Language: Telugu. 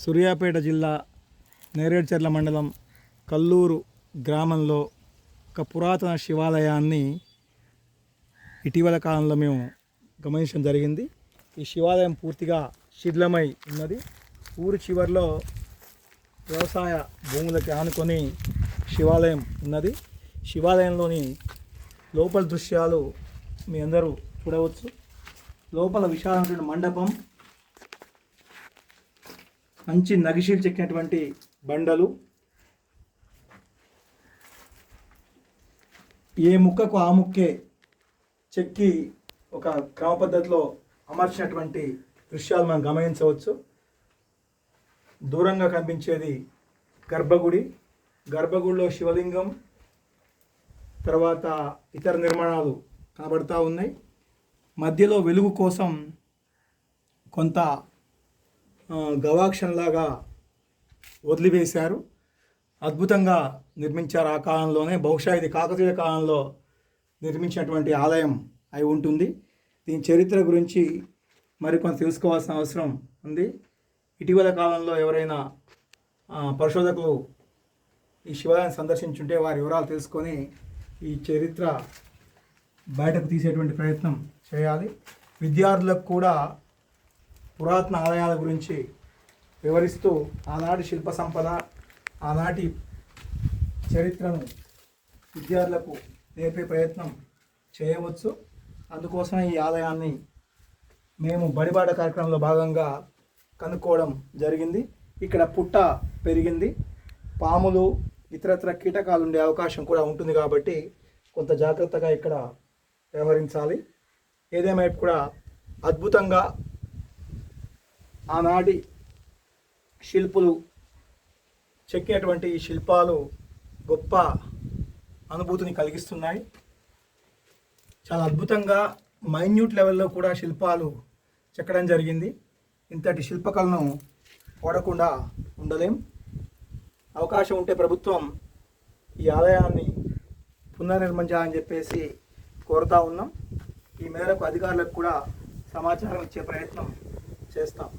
సూర్యాపేట జిల్లా నేరేడ్చర్ల మండలం కల్లూరు గ్రామంలో ఒక పురాతన శివాలయాన్ని ఇటీవల కాలంలో మేము గమనించడం జరిగింది. ఈ శివాలయం పూర్తిగా శిథిలమై ఉన్నది. ఊరి చివరిలో వ్యవసాయ భూములకి ఆనుకొని శివాలయం ఉన్నది. శివాలయంలోని లోపల దృశ్యాలు మీ అందరూ చూడవచ్చు. లోపల విశాలమైన మండపం, మంచి నగిశీలు చెక్కినటువంటి బండలు, ఏ ముక్కకు ఆ ముక్కే చెక్కి ఒక క్రమ పద్ధతిలో అమర్చినటువంటి దృశ్యాలు మనం గమనించవచ్చు. దూరంగా కనిపించేది గర్భగుడి. గర్భగుడిలో శివలింగం, తర్వాత ఇతర నిర్మాణాలు కనబడుతూ ఉన్నాయి. మధ్యలో వెలుగు కోసం కొంత గవాక్షంలాగా వదిలివేశారు. అద్భుతంగా నిర్మించారు. ఆ కాలంలోనే, బహుశా ఇది కాకతీయ కాలంలో నిర్మించినటువంటి ఆలయం అయి ఉంటుంది. దీని చరిత్ర గురించి మరికొంత తెలుసుకోవాల్సిన అవసరం ఉంది. ఇటీవల కాలంలో ఎవరైనా పరిశోధకులు ఈ శివాలయాన్ని సందర్శించుంటే వారి వివరాలు తెలుసుకొని ఈ చరిత్ర బయటకు తీసేటువంటి ప్రయత్నం చేయాలి. విద్యార్థులకు కూడా పురాతన ఆలయాల గురించి వివరిస్తూ ఆనాటి శిల్ప సంపద, ఆనాటి చరిత్రను విద్యార్థులకు నేర్పే ప్రయత్నం చేయవచ్చు. అందుకోసమే ఈ ఆలయాన్ని మేము బడిబాట కార్యక్రమంలో భాగంగా కనుక్కోవడం జరిగింది. ఇక్కడ పుట్ట పెరిగింది, పాములు ఇతరత్ర కీటకాలు ఉండే అవకాశం కూడా ఉంటుంది కాబట్టి కొంత జాగ్రత్తగా ఇక్కడ వ్యవహరించాలి. ఏదేమైనా కూడా అద్భుతంగా ఆనాటి శిల్పులు చెక్కినటువంటి ఈ శిల్పాలు గొప్ప అనుభూతిని కలిగిస్తున్నాయి. చాలా అద్భుతంగా మైన్యూట్ లెవెల్లో కూడా శిల్పాలు చెక్కడం జరిగింది. ఇంతటి శిల్పకళను వాడకుండా ఉండలేం. అవకాశం ఉంటే ప్రభుత్వం ఈ ఆలయాన్ని పునర్నిర్మించాలని చెప్పేసి కోరుతా ఉన్నాం. ఈ మేరకు అధికారులకు కూడా సమాచారం ఇచ్చే ప్రయత్నం చేస్తాం.